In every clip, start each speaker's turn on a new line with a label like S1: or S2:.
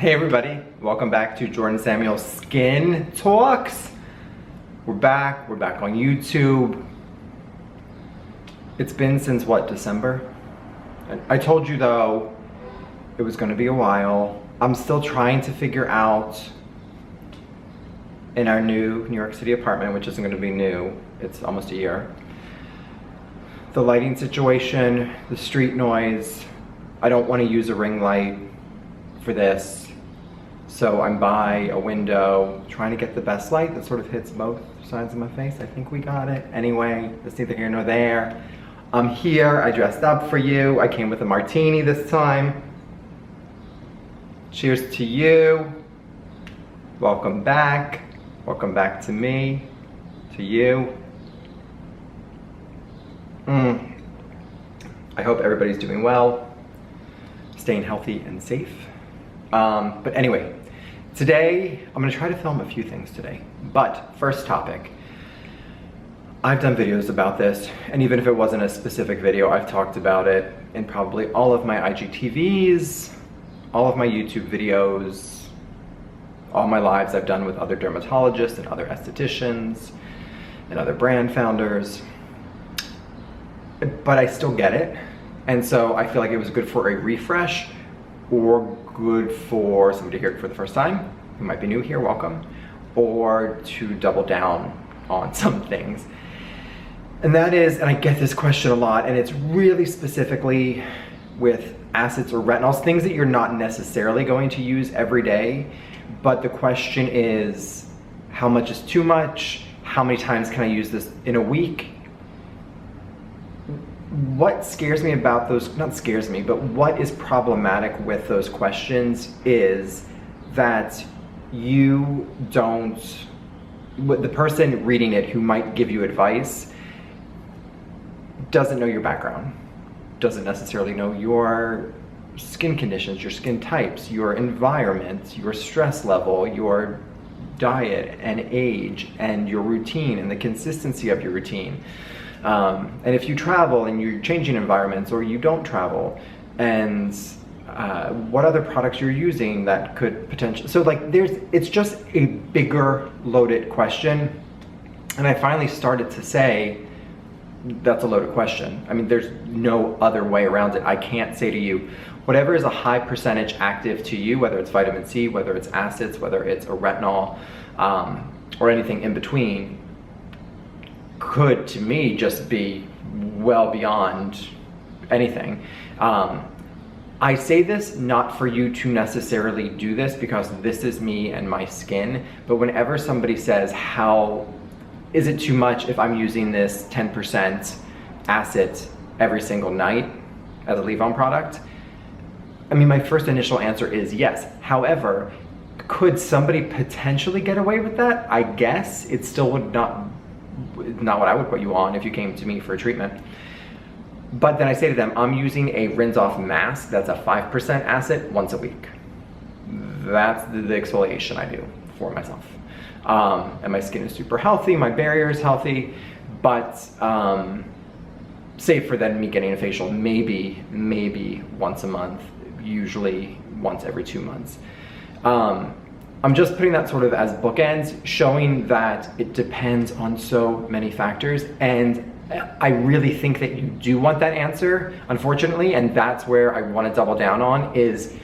S1: Hey everybody, welcome back to Jordan Samuel Skin Talks. We're back on YouTube. It's been since what, December? I told you though, it was gonna be a while. I'm still trying to figure out in our new New York City apartment, which isn't gonna be new, it's almost a year. The lighting situation, the street noise. I don't wanna use a ring light for this. So I'm by a window, trying to get the best light that sort of hits both sides of my face. I think we got it. Anyway, that's neither here nor there. I'm here, I dressed up for you. I came with a martini this time. Cheers to you. Welcome back. Welcome back to me, to you. I hope everybody's doing well, staying healthy and safe. But anyway, today, I'm gonna try to film a few things today. But first topic, I've done videos about this, and even if it wasn't a specific video, I've talked about it in probably all of my IGTVs, all of my YouTube videos, all my lives I've done with other dermatologists and other estheticians and other brand founders. But I still get it. And so I feel like it was good for a refresh, or good for somebody to hear it for the first time, who might be new here, welcome, or to double down on some things. And that is, and I get this question a lot, and it's really specifically with acids or retinols, things that you're not necessarily going to use every day, but the question is, how much is too much? How many times can I use this in a week? What scares me about those, not scares me, but what is problematic with those questions is that you don't, the person reading it who might give you advice doesn't know your background, doesn't necessarily know your skin conditions, your skin types, your environment, your stress level, your diet and age, and your routine and the consistency of your routine. And if you travel and you're changing environments, or you don't travel, and what other products you're using that could potentially, so like it's just a bigger loaded question. And I finally started to say, that's a loaded question. I mean, there's no other way around it. I can't say to you, whatever is a high percentage active to you, whether it's vitamin C, whether it's acids, whether it's a retinol, or anything in between, could to me just be well beyond anything. I say this not for you to necessarily do this, because this is me and my skin, but whenever somebody says, how is it too much if I'm using this 10% acid every single night as a leave-on product? I mean, my first initial answer is yes. However, could somebody potentially get away with that? I guess it still would not what I would put you on if you came to me for a treatment. But then I say to them, I'm using a rinse off mask that's a 5% acid once a week. That's the exfoliation I do for myself. And my skin is super healthy, my barrier is healthy, but safer than me getting a facial maybe once a month, usually once every 2 months. I'm just putting that sort of as bookends, showing that it depends on so many factors. And I really think that you do want that answer, unfortunately, and that's where I want to double down on, is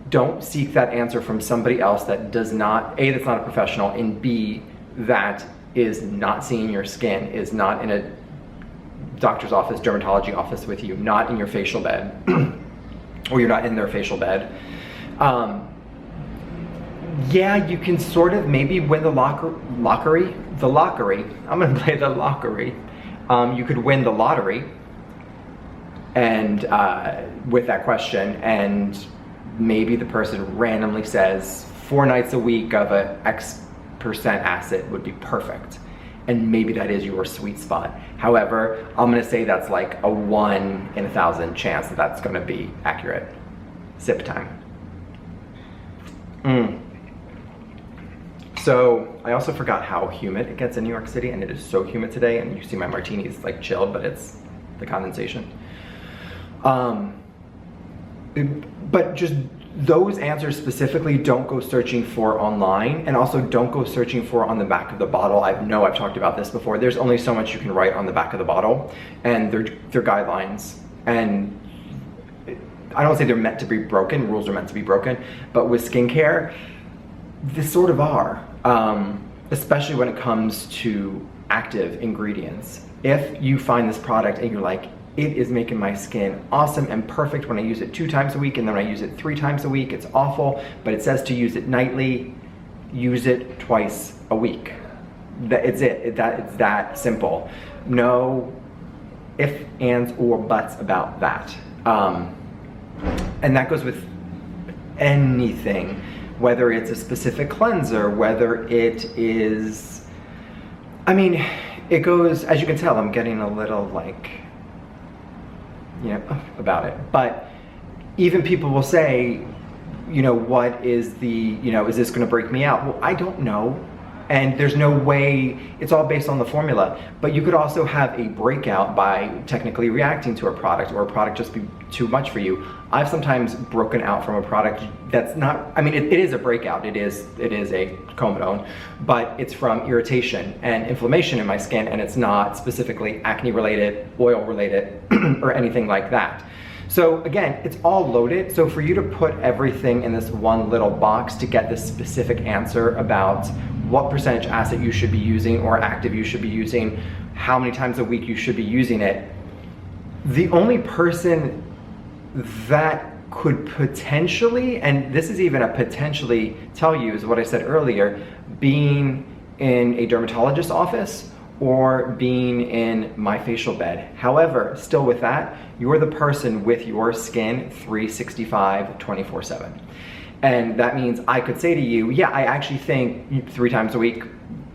S1: don't seek that answer from somebody else that does not, A, that's not a professional, and B, that is not seeing your skin, is not in a doctor's office, dermatology office with you, not in your facial bed, or you're not in their facial bed. Yeah, you can sort of maybe win the lottery. I'm gonna play the lottery. You could win the lottery, and with that question, and maybe the person randomly says 4 nights a week of a X% acid would be perfect, and maybe that is your sweet spot. However, I'm gonna say that's like a 1 in 1,000 chance that that's gonna be accurate. Sip time. So I also forgot how humid it gets in New York City, and it is so humid today, and you see my martini is like chilled, but it's the condensation. But just those answers specifically don't go searching for online, and also don't go searching for on the back of the bottle. I've talked about this before. There's only so much you can write on the back of the bottle, and they're guidelines. And I don't say they're meant to be broken, rules are meant to be broken, but with skincare, they sort of are, especially when it comes to active ingredients. If you find this product and you're like, it is making my skin awesome and perfect when I use it 2 times a week, and then when I use it 3 times a week, it's awful, but it says to use it nightly, use it twice a week. It's that simple. No ifs, ands, or buts about that. And that goes with anything, whether it's a specific cleanser, whether it is, I mean, it goes, as you can tell, I'm getting a little like, about it. But even people will say, what is the, is this going to break me out? Well, I don't know. And there's no way, it's all based on the formula. But you could also have a breakout by technically reacting to a product, or a product just be too much for you. I've sometimes broken out from a product that's not, I mean, it is a breakout. It is a comedone, but it's from irritation and inflammation in my skin, and it's not specifically acne related, oil related, or anything like that. So again, it's all loaded. So for you to put everything in this one little box to get this specific answer about what percentage acid you should be using or active you should be using, how many times a week you should be using it, the only person that could potentially, and this is even a potentially, tell you is what I said earlier, being in a dermatologist's office or being in my facial bed. However, still with that, you're the person with your skin 365, 24/7. And that means I could say to you, yeah, I actually think 3 times a week,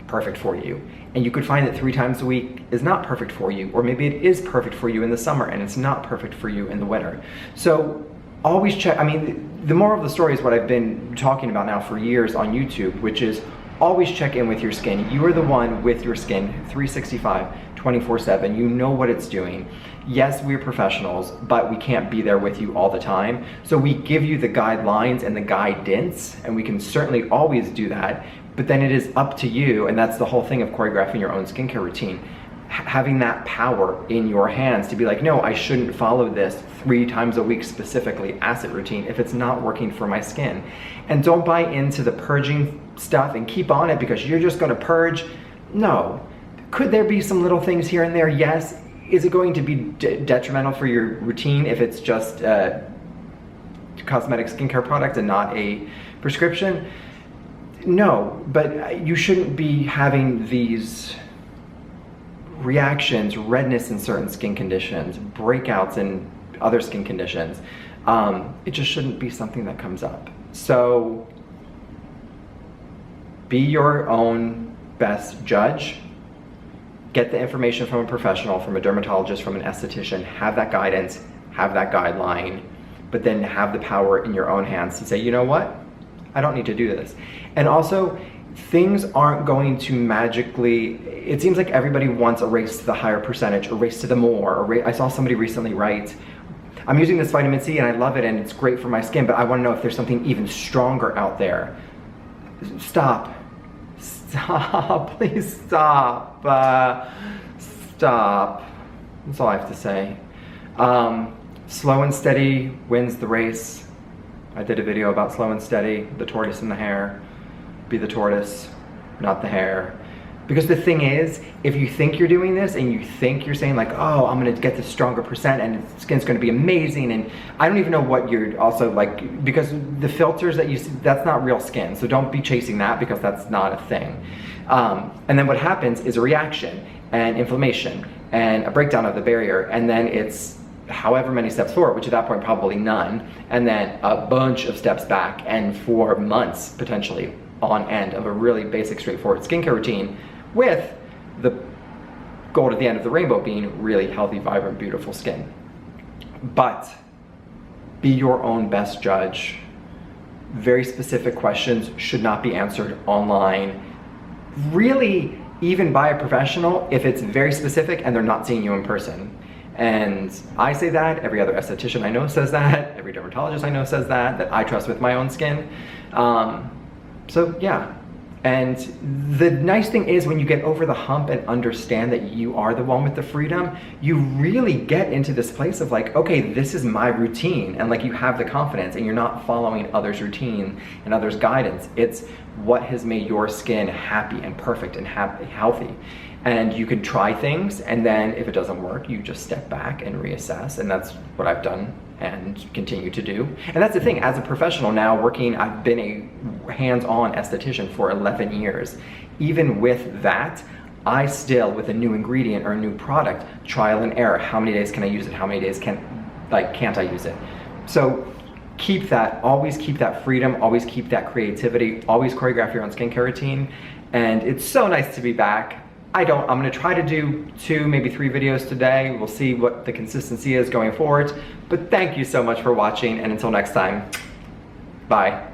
S1: perfect for you. And you could find that 3 times a week is not perfect for you, or maybe it is perfect for you in the summer and it's not perfect for you in the winter. So always check, I mean, the moral of the story is what I've been talking about now for years on YouTube, which is always check in with your skin. You are the one with your skin 365, 24/7. You know what it's doing. Yes, we're professionals, but we can't be there with you all the time. So we give you the guidelines and the guidance, and we can certainly always do that, but then it is up to you, and that's the whole thing of choreographing your own skincare routine. Having that power in your hands to be like, no, I shouldn't follow this 3 times a week specifically acid routine if it's not working for my skin. And don't buy into the purging stuff and keep on it because you're just gonna purge. No. Could there be some little things here and there? Yes. Is it going to be detrimental for your routine if it's just a cosmetic skincare product and not a prescription? No, but you shouldn't be having these reactions, redness in certain skin conditions, breakouts in other skin conditions. It just shouldn't be something that comes up. So be your own best judge. Get the information from a professional, from a dermatologist, from an esthetician, have that guidance, have that guideline, but then have the power in your own hands to say, you know what? I don't need to do this. And also, things aren't going to magically, it seems like everybody wants a race to the higher percentage, a race to the more. I saw somebody recently write, I'm using this vitamin C and I love it and it's great for my skin, but I want to know if there's something even stronger out there. Stop. Stop, please stop. Stop. That's all I have to say. Slow and steady wins the race. I did a video about slow and steady, the tortoise and the hare. Be the tortoise, not the hare. Because the thing is, if you think you're doing this and you think you're saying like, oh, I'm gonna get this stronger percent and the skin's gonna be amazing, and I don't even know what you're also like, because the filters that you see, that's not real skin. So don't be chasing that because that's not a thing. And then what happens is a reaction and inflammation and a breakdown of the barrier, and then it's however many steps forward, which at that point probably none, and then a bunch of steps back, and for months potentially on end of a really basic, straightforward skincare routine, with the goal at the end of the rainbow being really healthy, vibrant, beautiful skin. But be your own best judge. Very specific questions should not be answered online. Really, even by a professional, if it's very specific and they're not seeing you in person. And I say that, every other esthetician I know says that, Every dermatologist I know says that I trust with my own skin. So yeah. And the nice thing is when you get over the hump and understand that you are the one with the freedom, you really get into this place of like, okay, this is my routine. And like you have the confidence and you're not following others' routine and others' guidance. It's what has made your skin happy and perfect and healthy. And you can try things, and then if it doesn't work, you just step back and reassess. And that's what I've done and continue to do. And that's the thing, as a professional now working, I've been a hands-on esthetician for 11 years. Even with that, I still, with a new ingredient or a new product, trial and error. How many days can I use it? How many days can't I use it? So keep that, always keep that freedom, always keep that creativity, always choreograph your own skincare routine. And it's so nice to be back. I'm gonna try to do 2, maybe 3 videos today. We'll see what the consistency is going forward. But thank you so much for watching, and until next time, bye.